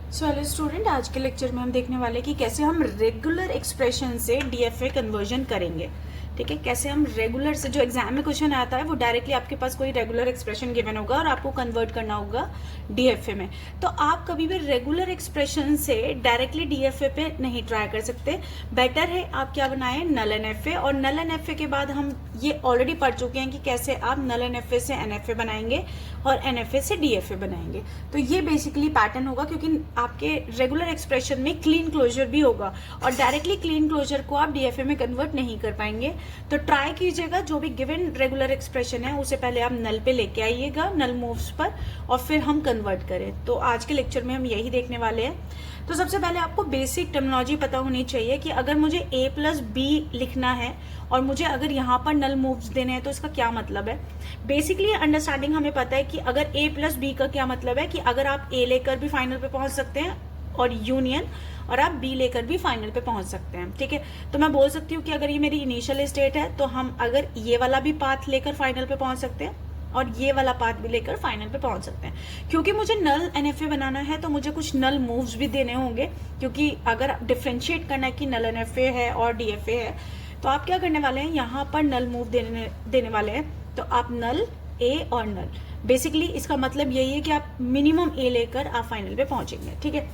So hello student, आज के lecture में हम देखने वाले कि कैसे हम रेगुलर एक्सप्रेशन से डीएफए कन्वर्जन करेंगे। ठीक है, कैसे हम रेगुलर से, जो एग्जाम में क्वेश्चन आता है वो डायरेक्टली आपके पास कोई रेगुलर एक्सप्रेशन गिवन होगा और आपको कन्वर्ट करना होगा डीएफए में। तो आप कभी भी रेगुलर एक्सप्रेशन से डायरेक्टली डीएफए पे नहीं ट्राई कर सकते। बेटर है आप क्या बनाएं, नल एनएफए। और नल एनएफए के बाद हम ये ऑलरेडी पढ़ चुके हैं कि कैसे आप नल एनएफए से एनएफए बनाएंगे और एनएफए से डीएफए बनाएंगे। तो ये बेसिकली पैटर्न होगा, क्योंकि आपके रेगुलर एक्सप्रेशन में क्लीन क्लोजर भी होगा और डायरेक्टली क्लीन क्लोजर को आप डीएफए में कन्वर्ट नहीं कर पाएंगे। तो ट्राई कीजिएगा, जो भी गिवन रेगुलर एक्सप्रेशन है उसे पहले आप नल पे लेके आइएगा, नल मूव्स पर, और फिर हम कन्वर्ट करें। तो आज के लेक्चर में हम यही देखने वाले हैं। तो सबसे पहले आपको बेसिक टर्मिनोलॉजी पता होनी चाहिए कि अगर मुझे a प्लस बी लिखना है और मुझे अगर यहाँ पर नल मूव्स देने हैं तो इसका क्या मतलब है। बेसिकली अंडरस्टैंडिंग हमें पता है कि अगर a प्लस बी का क्या मतलब है कि अगर आप a लेकर भी फाइनल पे पहुंच सकते हैं और यूनियन, और आप b लेकर भी फाइनल पे पहुंच सकते हैं। ठीक है, तो मैं बोल सकती हूँ कि अगर ये मेरी इनिशियल स्टेट है तो हम अगर ये वाला भी पाथ लेकर फाइनल पे पहुंच सकते हैं और ये वाला पाथ भी लेकर फाइनल पे पहुंच सकते हैं। क्योंकि मुझे नल एनएफए बनाना है तो मुझे कुछ नल मूव्स भी देने होंगे, क्योंकि अगर डिफ्रेंशिएट करना है कि नल एनएफए है और डीएफए है तो आप क्या करने वाले हैं, यहाँ पर नल मूव देने वाले हैं। तो आप नल ए और नल, बेसिकली इसका मतलब यही है कि आप मिनिमम ए लेकर आप फाइनल पे पहुंचेंगे। ठीक है,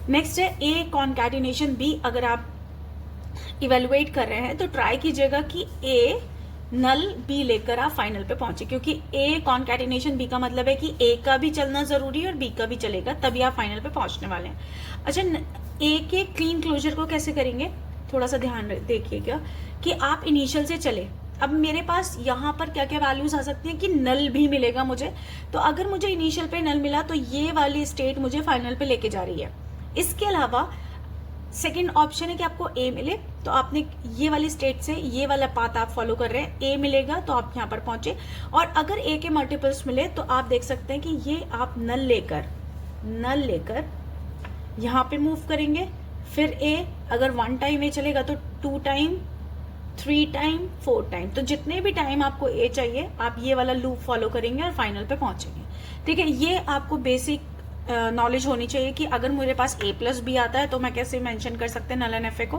नेक्स्ट है ए कॉन्कैटिनेशन बी। अगर आप इवेलुएट कर रहे हैं तो ट्राई कीजिएगा कि ए नल बी लेकर आप फाइनल पे पहुंचे, क्योंकि ए कॉन्कैटिनेशन बी का मतलब है कि ए का भी चलना जरूरी है और बी का भी चलेगा, तभी आप फाइनल पे पहुंचने वाले हैं। अच्छा, ए के क्लीन क्लोजर को कैसे करेंगे, थोड़ा सा ध्यान देखिएगा कि आप इनिशियल से चले। अब मेरे पास यहाँ पर क्या क्या वैल्यूज आ सकती हैं कि नल भी मिलेगा मुझे। तो अगर मुझे इनिशियल पे नल मिला तो ये वाली स्टेट मुझे फाइनल पे लेके जा रही है। इसके अलावा सेकेंड ऑप्शन है कि आपको ए मिले, तो आपने ये वाली स्टेट से ये वाला पाथ आप फॉलो कर रहे हैं, ए मिलेगा तो आप यहाँ पर पहुंचे। और अगर ए के मल्टीपल्स मिले तो आप देख सकते हैं कि ये आप नल लेकर यहाँ पे मूव करेंगे। फिर ए अगर 1 टाइम ए चलेगा तो 2 टाइम, 3 टाइम, 4 टाइम, तो जितने भी टाइम आपको ए चाहिए आप ये वाला लूप फॉलो करेंगे और फाइनल पे पहुंचेंगे। ठीक है, ये आपको बेसिक नॉलेज होनी चाहिए कि अगर मेरे पास a प्लस बी आता है तो मैं कैसे मेंशन कर सकते हैं नल एनएफए को।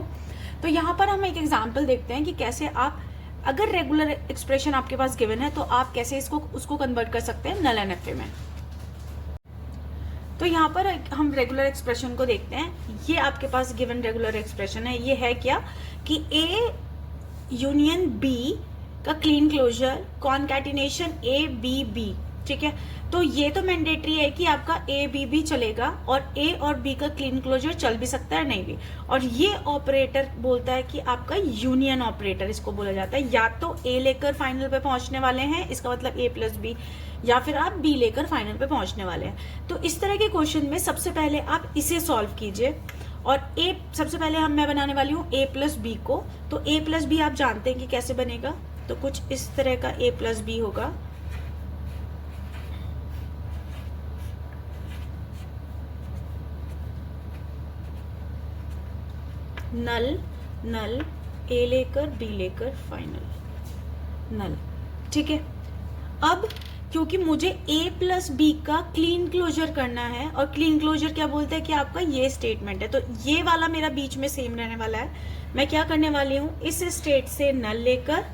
तो यहाँ पर हम एक एग्जांपल देखते हैं कि कैसे आप, अगर रेगुलर एक्सप्रेशन आपके पास गिवन है तो आप कैसे उसको कन्वर्ट कर सकते हैं नल एनएफए में। तो यहाँ पर हम रेगुलर एक्सप्रेशन को देखते हैं। ये आपके पास गिवन रेगुलर एक्सप्रेशन है। ये है क्या कि a यूनियन b का Kleene closure concatenation a b b। ठीक है, तो ये तो मैंडेटरी है कि आपका ए बी भी चलेगा और ए और बी का क्लीन क्लोजर चल भी सकता है, नहीं भी। और ये ऑपरेटर बोलता है कि आपका यूनियन ऑपरेटर इसको बोला जाता है। या तो ए लेकर फाइनल पे पहुंचने वाले हैं, इसका मतलब ए प्लस बी, या फिर आप बी लेकर फाइनल पे पहुंचने वाले हैं। तो इस तरह के क्वेश्चन में सबसे पहले आप इसे सॉल्व कीजिए। और ए सबसे पहले मैं बनाने वाली हूँ ए प्लस बी को। तो ए प्लस बी आप जानते हैं कि कैसे बनेगा, तो कुछ इस तरह का ए प्लस बी होगा। नल नल, ए लेकर बी लेकर फाइनल नल। ठीक है, अब क्योंकि मुझे a प्लस बी का क्लीन क्लोजर करना है, और क्लीन क्लोजर क्या बोलते हैं कि आपका ये स्टेटमेंट है, तो ये वाला मेरा बीच में सेम रहने वाला है। मैं क्या करने वाली हूँ, इस स्टेट से नल लेकर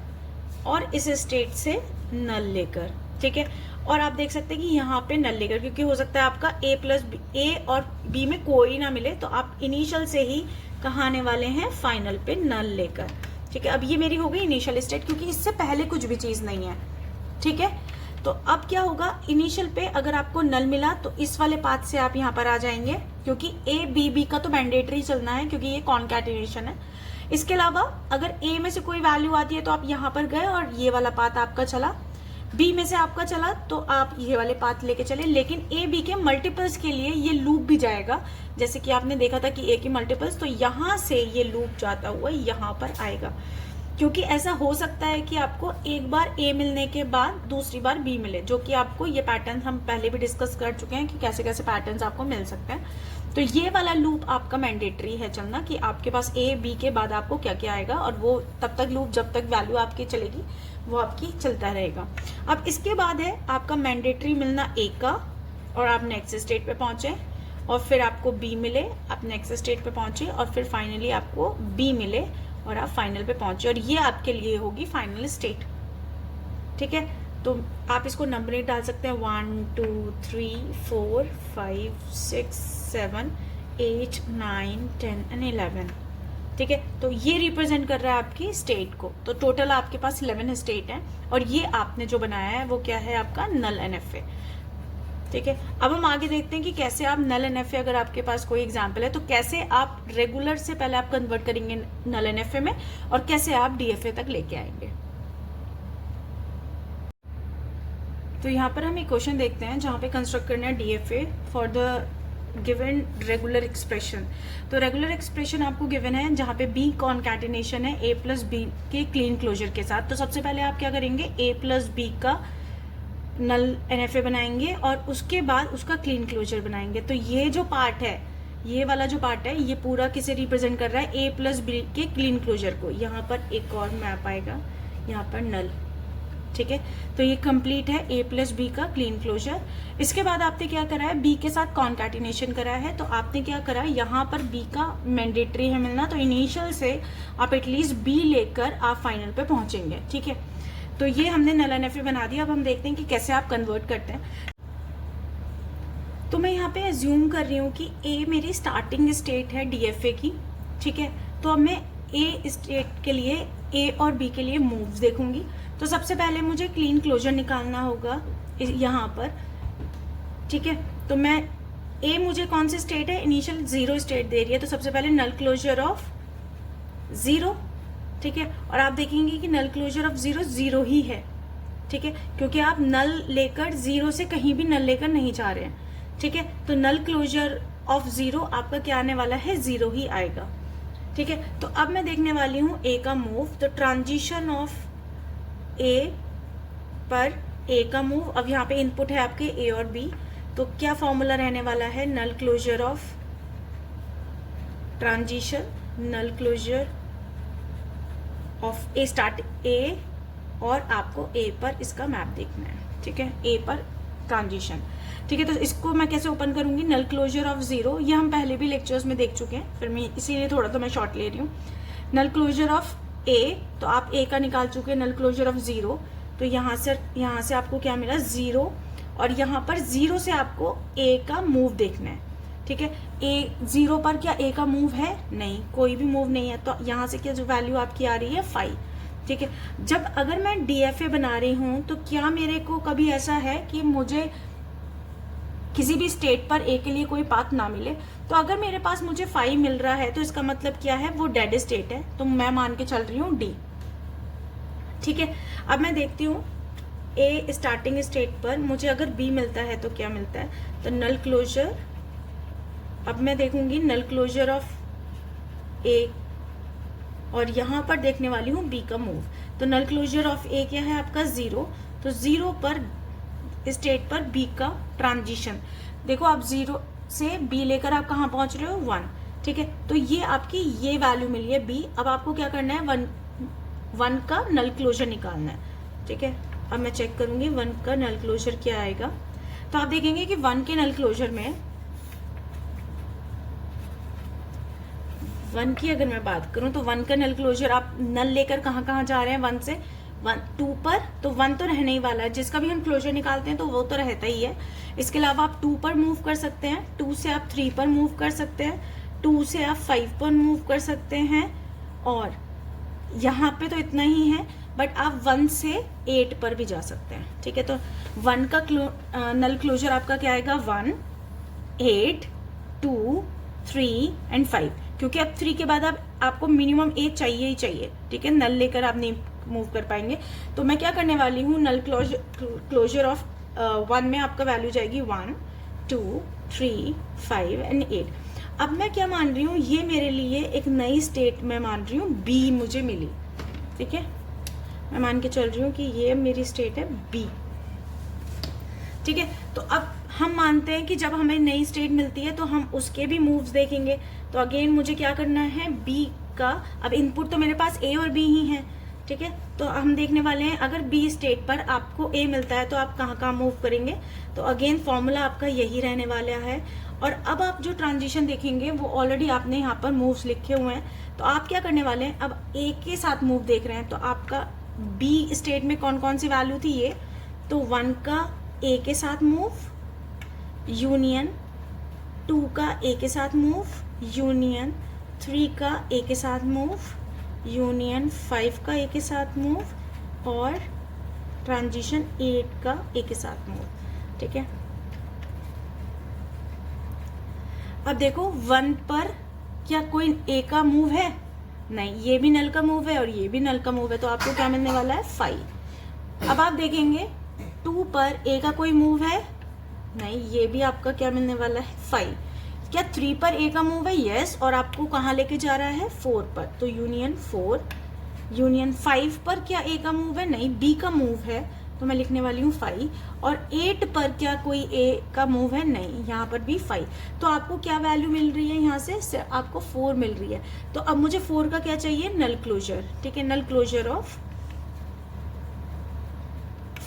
और इस स्टेट से नल लेकर। ठीक है, और आप देख सकते हैं कि यहाँ पे नल लेकर, क्योंकि हो सकता है आपका a प्लस ए और b में कोई ना मिले, तो आप इनिशियल से ही कहाँ आने वाले हैं, फाइनल पे नल लेकर। ठीक है, अब ये मेरी हो गई इनिशियल स्टेट, क्योंकि इससे पहले कुछ भी चीज नहीं है। ठीक है, तो अब क्या होगा, इनिशियल पे अगर आपको नल मिला तो इस वाले पाथ से आप यहाँ पर आ जाएंगे, क्योंकि ए बी बी का तो मैंडेटरी चलना है क्योंकि ये कॉन्कैटिनेशन है। इसके अलावा अगर ए में से कोई वैल्यू आती है तो आप यहाँ पर गए और ये वाला पाथ आपका चला, बी में से आपका चला तो आप ये वाले पाथ लेके चले। लेकिन ए बी के मल्टीपल्स के लिए ये लूप भी जाएगा, जैसे कि आपने देखा था कि ए की मल्टीपल्स, तो यहाँ से ये लूप जाता हुआ यहाँ पर आएगा। क्योंकि ऐसा हो सकता है कि आपको एक बार ए मिलने के बाद दूसरी बार बी मिले, जो कि आपको ये पैटर्न हम पहले भी डिस्कस कर चुके हैं कि कैसे कैसे पैटर्न्स आपको मिल सकते हैं। तो ये वाला लूप आपका मैंडेटरी है चलना, कि आपके पास ए बी के बाद आपको क्या क्या आएगा, और वो तब तक लूप जब तक वैल्यू आपकी चलेगी वो आपकी चलता रहेगा। अब इसके बाद है आपका मैंडेटरी मिलना ए का, और आप नेक्स्ट स्टेट पे पहुंचे। और फिर आपको बी मिले, आप नेक्स्ट स्टेट पे पहुंचे, और फिर फाइनली आपको बी मिले और आप फाइनल पे पहुंचे, और ये आपके लिए होगी फाइनल स्टेट। ठीक है, तो आप इसको नंबरिंग डाल सकते हैं 1 2 3 4 5 6 7 8 9 10 एंड 11। ठीक है, तो ये रिप्रेजेंट कर रहा है आपकी स्टेट को। तो टोटल आपके पास 11 स्टेट है, और ये आपने जो बनाया है वो क्या है, आपका नल एनएफए। ठीक है, अब हम आगे देखते हैं कि कैसे आप नल एनएफए, अगर आपके पास कोई एग्जांपल है तो कैसे आप रेगुलर से पहले आप कन्वर्ट करेंगे नल एनएफए में, और कैसे आप डीएफए तक लेके आएंगे। तो यहाँ पर हम एक क्वेश्चन देखते हैं जहाँ पे कंस्ट्रक्ट करना है DFA for the given regular expression. तो रेगुलर एक्सप्रेशन आपको गिवन है जहाँ पे बी कॉन्कैटिनेशन है ए प्लस बी के क्लीन क्लोजर के साथ। तो सबसे पहले आप क्या करेंगे, ए प्लस बी का नल एनएफए बनाएंगे और उसके बाद उसका क्लीन क्लोजर बनाएंगे। तो ये जो पार्ट है, ये वाला जो पार्ट है, ये पूरा किसे रिप्रेजेंट कर रहा है, ए प्लस बी के क्लीन क्लोजर को। यहाँ पर एक और मैप आएगा, यहाँ पर नल। ठीक है, तो ये कंप्लीट है ए प्लस बी का क्लीन क्लोजर। इसके बाद आपने क्या करा है, बी के साथ कॉन्कैटिनेशन करा है। तो आपने क्या करा, यहाँ पर बी का मैंडेटरी है मिलना, तो इनिशियल से आप एटलीस्ट बी लेकर आप फाइनल पे पहुंचेंगे। ठीक है, तो ये हमने नल एनएफए बना दिया। अब हम देखते हैं कि कैसे आप कन्वर्ट करते हैं। तो मैं यहाँ पे एज्यूम कर रही हूँ कि ए मेरी स्टार्टिंग स्टेट है डीएफए की। ठीक है, तो अब मैं ए स्टेट के लिए, ए और बी के लिए मूव्स देखूंगी। तो सबसे पहले मुझे क्लीन क्लोजर निकालना होगा यहाँ पर। ठीक है, तो मैं ए मुझे कौन सी स्टेट है, इनिशियल 0 स्टेट दे रही है, तो सबसे पहले नल क्लोजर ऑफ 0। ठीक है, और आप देखेंगे कि नल क्लोजर ऑफ 0 0 ही है। ठीक है, क्योंकि आप नल लेकर 0 से कहीं भी नल लेकर नहीं जा रहे हैं। ठीक है, तो नल क्लोजर ऑफ 0 आपका क्या आने वाला है, 0 ही आएगा। ठीक है, तो अब मैं देखने वाली हूँ ए का मूव। तो ट्रांजिशन ऑफ ए पर ए का मूव। अब यहाँ पे इनपुट है आपके ए और बी, तो क्या फॉर्मूला रहने वाला है, null closure of transition, null closure of A start A, और आपको ए पर इसका मैप देखना है। ठीक है, ए पर ट्रांजिशन। ठीक है, तो इसको मैं कैसे ओपन करूंगी, नल क्लोजर ऑफ 0, ये हम पहले भी लेक्चर्स में देख चुके हैं, फिर मैं इसीलिए थोड़ा तो मैं शॉर्ट ले रही हूँ। नल क्लोजर ऑफ ए, तो आप ए का निकाल चुके हैं, नल क्लोजर ऑफ 0, तो यहाँ से आपको क्या मिला, 0, और यहाँ पर 0 से आपको ए का मूव देखना है। ठीक है, ए 0 पर क्या ए का मूव है, नहीं, कोई भी मूव नहीं है। तो यहाँ से क्या जो वैल्यू आपकी आ रही है 5। ठीक है, जब अगर मैं डीएफए बना रही हूँ तो क्या मेरे को कभी ऐसा है कि मुझे किसी भी स्टेट पर ए के लिए कोई पाथ ना मिले, तो अगर मेरे पास मुझे 5 मिल रहा है तो इसका मतलब क्या है, वो डेड स्टेट है, तो मैं मान के चल रही हूँ डी। ठीक है, अब मैं देखती हूँ ए स्टार्टिंग स्टेट पर मुझे अगर बी मिलता है तो क्या मिलता है, तो नल क्लोजर। अब मैं देखूंगी नल क्लोजर ऑफ ए, और यहाँ पर देखने वाली हूँ बी का मूव। तो नल क्लोजर ऑफ ए क्या है आपका, 0, तो 0 पर स्टेट पर बी का ट्रांजिशन। देखो आप 0 से बी लेकर आप कहाँ पहुंच रहे हो, 1। ठीक है, तो ये आपकी ये वैल्यू मिली है बी। अब आपको क्या करना है, 1 का नल क्लोजर निकालना है। ठीक है, अब मैं चेक करूंगी 1 का नल क्लोजर क्या आएगा। तो आप देखेंगे कि 1 के नल क्लोजर में 1 की अगर मैं बात करूं तो 1 का नल क्लोजर, आप नल लेकर कहाँ कहाँ जा रहे हैं, 1 से 2 पर, तो 1 तो रहने ही वाला है, जिसका भी हम क्लोजर निकालते हैं तो वो तो रहता ही है। इसके अलावा आप 2 पर मूव कर सकते हैं, 2 से आप 3 पर मूव कर सकते हैं, 2 से आप 5 पर मूव कर सकते हैं, और यहाँ पे तो इतना ही है, बट आप 1 से 8 पर भी जा सकते हैं। ठीक है, तो 1 का नल क्लोजर आपका क्या आएगा, 1, 8, 2, 3 एंड 5, क्योंकि अब 3 के बाद आपको मिनिमम 8 चाहिए ही चाहिए। ठीक है, नल लेकर आप नहीं मूव कर पाएंगे। तो मैं क्या करने वाली हूँ, नल क्लोजर ऑफ 1 में आपका वैल्यू जाएगी 1, 2, 3, 5 एंड 8। अब मैं क्या मान रही हूँ, ये मेरे लिए एक नई स्टेट में मान रही हूँ, बी मुझे मिली। ठीक है, मैं मान के चल रही हूँ कि ये मेरी स्टेट है बी। ठीक है, तो अब हम मानते हैं कि जब हमें नई स्टेट मिलती है तो हम उसके भी मूव्स देखेंगे। तो अगेन मुझे क्या करना है, बी का, अब इनपुट तो मेरे पास ए और बी ही है, ठीक है। तो हम देखने वाले हैं अगर बी स्टेट पर आपको ए मिलता है तो आप कहाँ कहाँ मूव करेंगे। तो अगेन फॉर्मूला आपका यही रहने वाला है। और अब आप जो ट्रांजिशन देखेंगे वो ऑलरेडी आपने यहाँ पर मूव्स लिखे हुए हैं। तो आप क्या करने वाले हैं, अब ए के साथ मूव देख रहे हैं, तो आपका बी स्टेट में कौन कौन सी वैल्यू थी ये, तो 1 का ए के साथ मूव, यूनियन 2 का ए के साथ मूव, यूनियन 3 का ए के साथ मूव, यूनियन 5 का ए के साथ मूव, और ट्रांजिशन 8 का ए के साथ मूव। ठीक है। अब देखो 1 पर क्या कोई ए का मूव है, नहीं, ये भी नल का मूव है और ये भी नल का मूव है, तो आपको क्या मिलने वाला है 5। अब आप देखेंगे 2 पर ए का कोई मूव है, नहीं, ये भी आपका क्या मिलने वाला है 5। क्या 3 पर ए का मूव है, यस, और आपको कहाँ लेके जा रहा है 4 पर, तो यूनियन 4। यूनियन 5 पर क्या ए का मूव है, नहीं, बी का मूव है, तो मैं लिखने वाली हूँ 5। और 8 पर क्या कोई ए का मूव है, नहीं, यहाँ पर भी 5। तो आपको क्या वैल्यू मिल रही है यहाँ से आपको 4 मिल रही है। तो अब मुझे 4 का क्या चाहिए, नल क्लोजर। ठीक है, नल क्लोजर ऑफ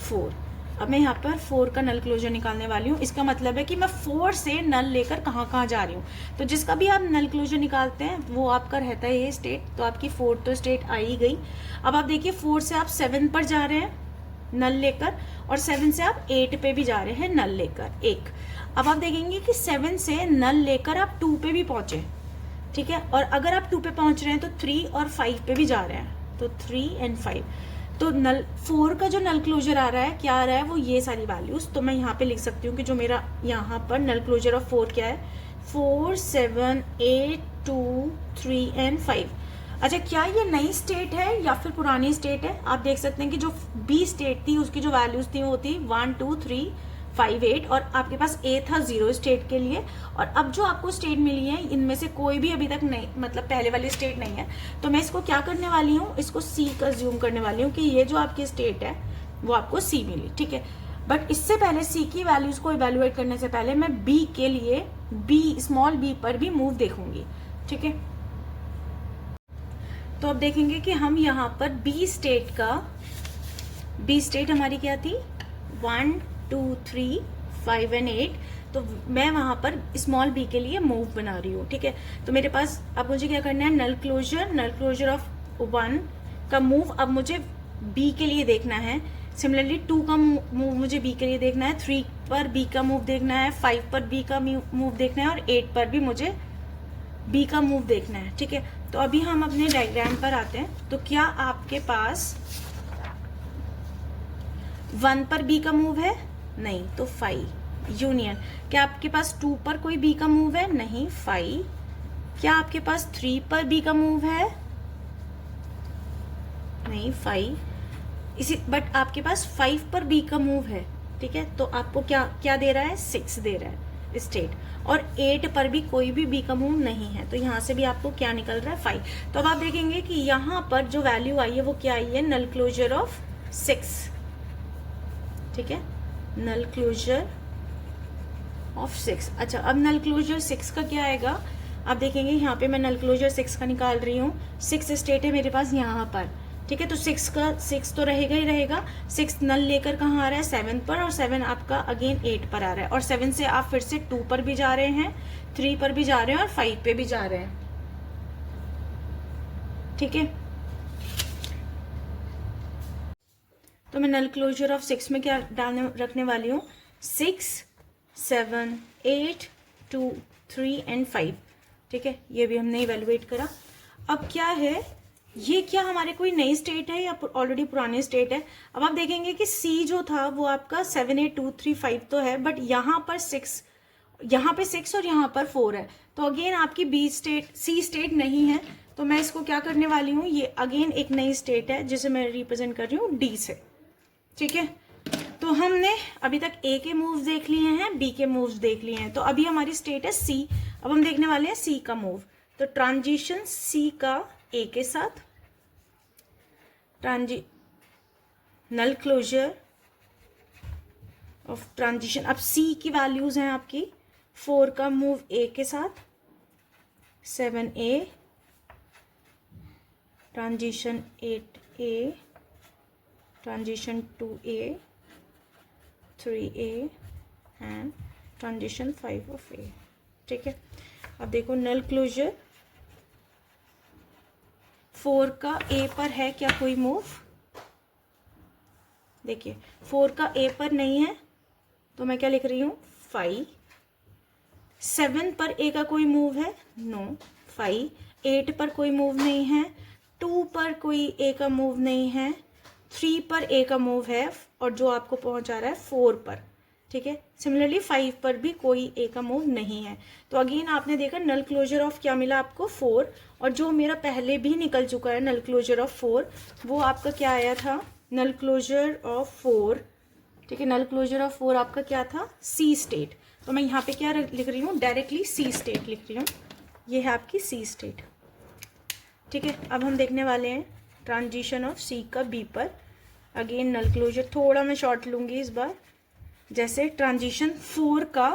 4। अब मैं यहाँ पर 4 का नल क्लोजर निकालने वाली हूँ। इसका मतलब है कि मैं 4 से नल लेकर कहाँ कहाँ जा रही हूँ। तो जिसका भी आप नल क्लोजर निकालते हैं वो आपका रहता है ये स्टेट। तो आपकी 4 तो स्टेट आ ही गई। अब आप देखिए 4 से आप 7 पर जा रहे हैं नल लेकर, और 7 से आप 8 पे भी जा रहे हैं नल लेकर, एक। अब आप देखेंगे कि 7 से नल लेकर आप 2 पे भी पहुंचे। ठीक है, और अगर आप 2 पे पहुंच रहे हैं तो 3 और 5 पे भी जा रहे हैं, तो 3 and 5। तो नल 4 का जो नल क्लोजर आ रहा है, क्या आ रहा है, वो ये सारी वैल्यूज। तो मैं यहाँ पे लिख सकती हूँ कि जो मेरा यहाँ पर नल क्लोजर ऑफ 4 क्या है, 4, 7, 8, 2, 3 and 5। अच्छा, क्या ये नई स्टेट है या फिर पुरानी स्टेट है। आप देख सकते हैं कि जो बी स्टेट थी उसकी जो वैल्यूज थी वो थी 1, 2, 3, 5, 8, और आपके पास ए था 0 स्टेट के लिए। और अब जो आपको स्टेट मिली है इनमें से कोई भी अभी तक नहीं, मतलब पहले वाली स्टेट नहीं है। तो मैं इसको क्या करने वाली हूँ, इसको सी का ज्यूम करने वाली हूँ कि ये जो आपकी स्टेट है वो आपको सी मिली। ठीक है, बट इससे पहले सी की वैल्यूज को इवेल्युएट करने से पहले मैं बी के लिए बी, स्मॉल बी पर भी मूव देखूंगी। ठीक है, तो अब देखेंगे कि हम यहाँ पर बी स्टेट का, बी स्टेट हमारी क्या थी, 1, 2, 3, 5 and 8। तो मैं वहां पर स्मॉल बी के लिए मूव बना रही हूँ। ठीक है, तो मेरे पास अब मुझे क्या करना है, नल क्लोजर ऑफ 1 का मूव अब मुझे बी के लिए देखना है। सिमिलरली 2 का मूव मुझे बी के लिए देखना है, 3 पर बी का मूव देखना है, 5 पर बी का मूव देखना है, और 8 पर भी मुझे बी का मूव देखना है। ठीक है, तो अभी हम अपने डायग्राम पर आते हैं। तो क्या आपके पास 1 पर बी का मूव है, नहीं, तो 5। यूनियन, क्या आपके पास 2 पर कोई बी का मूव है, नहीं, 5। क्या आपके पास 3 पर बी का मूव है, नहीं, 5। इसी बट आपके पास 5 पर बी का मूव है। ठीक है, तो आपको क्या क्या दे रहा है, 6 दे रहा है स्टेट। और 8 पर भी कोई भी बी का मूव नहीं है, तो यहाँ से भी आपको क्या निकल रहा है, 5। तो अब आप देखेंगे कि यहाँ पर जो वैल्यू आई है वो क्या आई है, नल क्लोजर ऑफ 6। ठीक है, नल क्लोजर ऑफ 6। अच्छा, अब नल क्लोजर 6 का क्या आएगा, आप देखेंगे यहाँ पे मैं नल क्लोजर 6 का निकाल रही हूँ। 6 स्टेट है मेरे पास यहाँ पर। ठीक है, तो 6 तो रहेगा ही रहेगा। 6 नल लेकर कहाँ आ रहा है, 7 पर, और 7 आपका अगेन 8 पर आ रहा है। और 7 से आप फिर से 2 पर भी जा रहे हैं, 3 पर भी जा रहे हैं, और 5 पे भी जा रहे हैं। ठीक है, तो मैं नल क्लोजर ऑफ 6 में क्या रखने वाली हूँ, 6, 7, 8, 2, 3 and 5। ठीक है, ये भी हमने इवेलुएट करा। अब क्या है, ये क्या हमारे कोई नई स्टेट है या ऑलरेडी पुरानी स्टेट है। अब आप देखेंगे कि सी जो था वो आपका 7, 8, 2, 3, 5 तो है, बट यहाँ पर 6, यहाँ पे 6 और यहाँ पर 4 है। तो अगेन आपकी बी स्टेट, सी स्टेट नहीं है। तो मैं इसको क्या करने वाली हूँ, ये अगेन एक नई स्टेट है जिसे मैं रिप्रेजेंट कर रही हूँ डी से। ठीक है, तो हमने अभी तक ए के मूव्स देख लिए हैं, बी के मूव्स देख लिए हैं, तो अभी हमारी स्टेट है सी। अब हम देखने वाले हैं सी का मूव। तो ट्रांजिशन सी का ए के साथ, नल क्लोजर ऑफ ट्रांजिशन। अब सी की वैल्यूज हैं आपकी, 4 का मूव ए के साथ, 7A, transition 8 A, transition 2A, 3A and transition 5 of A। ठीक है, अब देखो नल क्लोजर 4 का A पर है क्या कोई मूव? देखिए 4 का A पर नहीं है तो मैं क्या लिख रही हूँ 5। 7 पर A का कोई मूव है? नो, 5। 8 पर कोई मूव नहीं है। 2 पर कोई A का मूव नहीं है। 3 पर A का मूव है और जो आपको पहुंचा रहा है 4 पर। ठीक है, सिमिलरली 5 पर भी कोई A का मूव नहीं है। तो अगेन आपने देखा नल क्लोजर ऑफ क्या मिला आपको 4, और जो मेरा पहले भी निकल चुका है नल क्लोजर ऑफ 4 वो आपका क्या आया था? नल क्लोजर ऑफ 4। ठीक है, नल क्लोजर ऑफ 4 आपका क्या था? सी स्टेट। तो मैं यहाँ पे क्या लिख रही हूँ? डायरेक्टली सी स्टेट लिख रही हूँ। ये है आपकी सी स्टेट। ठीक है, अब हम देखने वाले हैं ट्रांजिशन ऑफ सी का बी पर। अगेन नल क्लोजर थोड़ा मैं शॉर्ट लूंगी इस बार। जैसे ट्रांजिशन 4 का,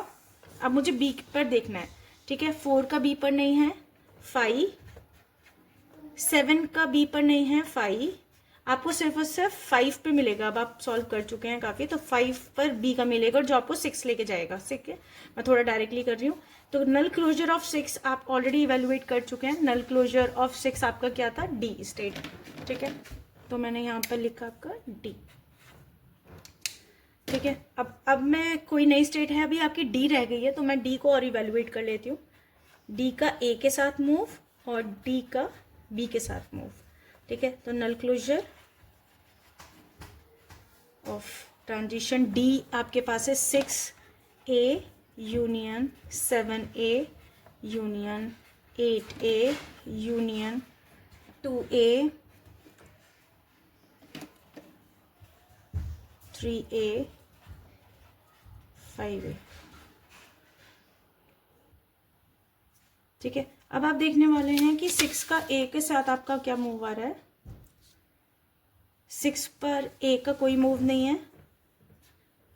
अब मुझे बी पर देखना है। ठीक है, 4 का बी पर नहीं है 5, 7 का बी पर नहीं है 5, आपको सिर्फ और सिर्फ 5 पे मिलेगा। अब आप सॉल्व कर चुके हैं काफ़ी, तो 5 पर बी का मिलेगा और जो आपको 6 लेके जाएगा। ठीक है, मैं थोड़ा डायरेक्टली कर रही हूँ। तो नल क्लोजर ऑफ 6 आप ऑलरेडी इवेलुएट कर चुके हैं। नल क्लोजर ऑफ 6 आपका क्या था? D state. ठीक है, तो मैंने यहाँ पर लिखा आपका डी। ठीक है, अब मैं कोई नई स्टेट है अभी आपकी डी रह गई है, तो मैं डी को और इवेलुएट कर लेती हूँ। डी का ए के साथ मूव और डी का बी के साथ मूव। ठीक है, तो नल क्लोजर ऑफ ट्रांजिशन डी आपके पास है 6A union 7A union 8A union 2A 3A 5A। ठीक है, अब आप देखने वाले हैं कि 6 का A के साथ आपका क्या मूव आ रहा है। 6 पर A का कोई मूव नहीं है।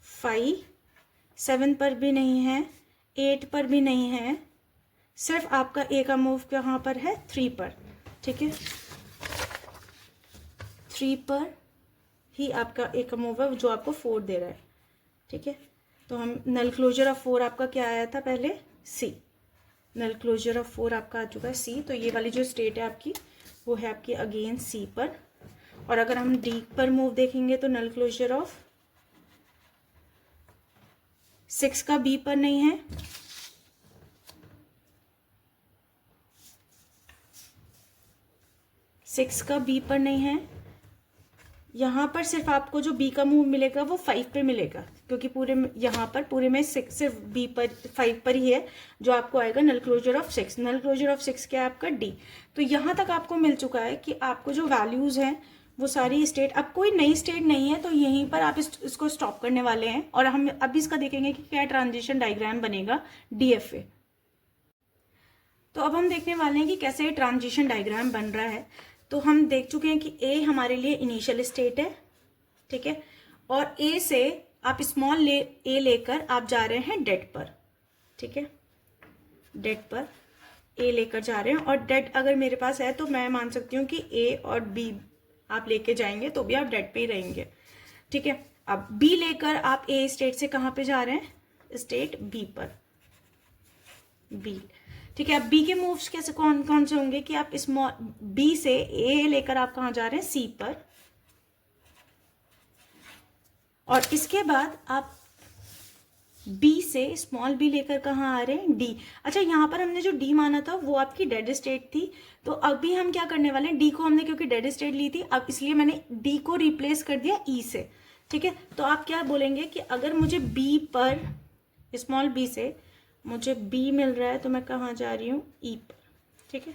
5, 7 पर भी नहीं है, 8 पर भी नहीं है, सिर्फ आपका A का मूव कहाँ पर है? 3 पर। ठीक है, 3 पर ही आपका A का मूव है जो आपको 4 दे रहा है। ठीक है, तो हम नल क्लोजर ऑफ 4 आपका क्या आया था पहले? सी। नल क्लोजर ऑफ 4 आपका आ चुका है सी। तो ये वाली जो स्टेट है आपकी वो है आपकी अगेन सी पर। और अगर हम डी पर मूव देखेंगे तो नल क्लोजर ऑफ 6 का बी पर नहीं है, 6 का बी पर नहीं है। यहाँ पर सिर्फ आपको जो बी का मूव मिलेगा वो 5 पे मिलेगा, क्योंकि पूरे यहाँ पर पूरे में सिर्फ बी पर 5 पर ही है जो आपको आएगा null closure of 6। Null closure of 6 क्या है आपका? डी। तो यहाँ तक आपको मिल चुका है कि आपको जो वैल्यूज हैं वो सारी स्टेट, अब कोई नई स्टेट नहीं है तो यहीं पर आप इसको स्टॉप करने वाले हैं। और हम अभी इसका देखेंगे कि क्या ट्रांजिशन डायग्राम बनेगा डीएफए। तो अब हम देखने वाले हैं कि कैसे ट्रांजिशन डायग्राम बन रहा है। तो हम देख चुके हैं कि ए हमारे लिए इनिशियल स्टेट है। ठीक है, और ए से आप स्मॉल ए लेकर आप जा रहे हैं डेड पर। ठीक है, डेड पर ए लेकर जा रहे हैं, और डेड अगर मेरे पास है तो मैं मान सकती हूँ कि ए और बी आप लेके जाएंगे तो भी आप डेड पे ही रहेंगे। ठीक है, अब बी लेकर आप ए स्टेट से कहाँ पे जा रहे हैं? स्टेट बी पर, बी। ठीक है, अब बी के मूव्स कैसे कौन कौन से होंगे कि आप स्मॉल बी से ए लेकर आप कहाँ जा रहे हैं? सी पर, और इसके बाद आप बी से स्मॉल बी लेकर कहाँ आ रहे हैं? डी। अच्छा, यहाँ पर हमने जो डी माना था वो आपकी डेड स्टेट थी, तो अभी हम क्या करने वाले हैं? डी को हमने क्योंकि डेड स्टेट ली थी, अब इसलिए मैंने डी को रिप्लेस कर दिया ई से। ठीक है, तो आप क्या बोलेंगे कि अगर मुझे बी पर, स्मॉल बी से मुझे बी मिल रहा है तो मैं कहाँ जा रही हूँ? ई पर। ठीक है,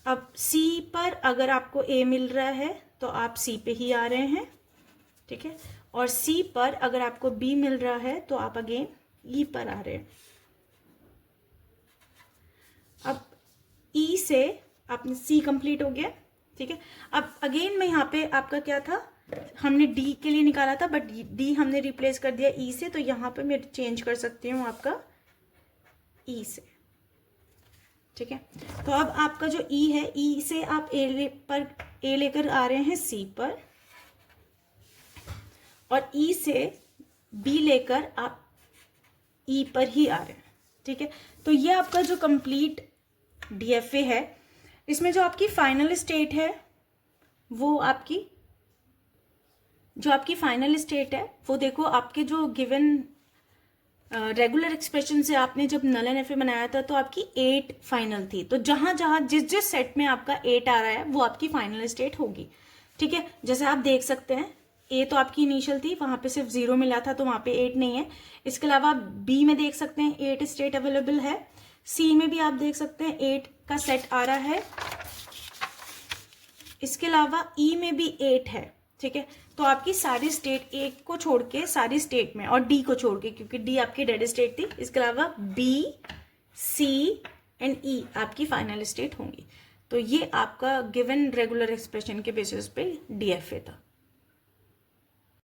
अब सी पर अगर आपको ए मिल रहा है तो आप सी पे ही आ रहे हैं। ठीक है, और सी पर अगर आपको बी मिल रहा है तो आप अगेन ई पर आ रहे हैं। अब ई से आपने सी कंप्लीट हो गया। ठीक है, अब अगेन मैं यहाँ पे आपका क्या था, हमने डी के लिए निकाला था बट डी हमने रिप्लेस कर दिया ई से, तो यहाँ पे मैं चेंज कर सकती हूँ आपका ई से। ठीक है, तो अब आपका जो ई है, ई से आप ए पर ए लेकर आ रहे हैं सी पर, और ई से बी लेकर आप ई पर ही आ रहे हैं, ठीक है। तो ये आपका जो कंप्लीट डीएफए है, इसमें जो आपकी फाइनल स्टेट है वो आपकी फाइनल स्टेट है वो देखो, आपके जो गिवन रेगुलर एक्सप्रेशन से आपने जब नल एंड एफए बनाया था तो आपकी 8 फाइनल थी। तो जहां जहां जिस सेट में आपका 8 आ रहा है वो आपकी फाइनल स्टेट होगी, ठीक है। जैसे आप देख सकते हैं ए तो आपकी इनिशियल थी, वहां पे सिर्फ 0 मिला था तो वहां पे 8 नहीं है। इसके अलावा बी में देख सकते हैं 8 स्टेट अवेलेबल है, सी में भी आप देख सकते हैं 8 का सेट आ रहा है, इसके अलावा ई में भी 8 है, ठीक है। तो आपकी सारी स्टेट, एक को छोड़ के सारी स्टेट में, और डी को छोड़ के क्योंकि डी आपकी डेड स्टेट थी, इसके अलावा बी, सी एंड ई आपकी फाइनल स्टेट होंगी। तो ये आपका गिवन रेगुलर एक्सप्रेशन के बेसिस पे डीएफए था।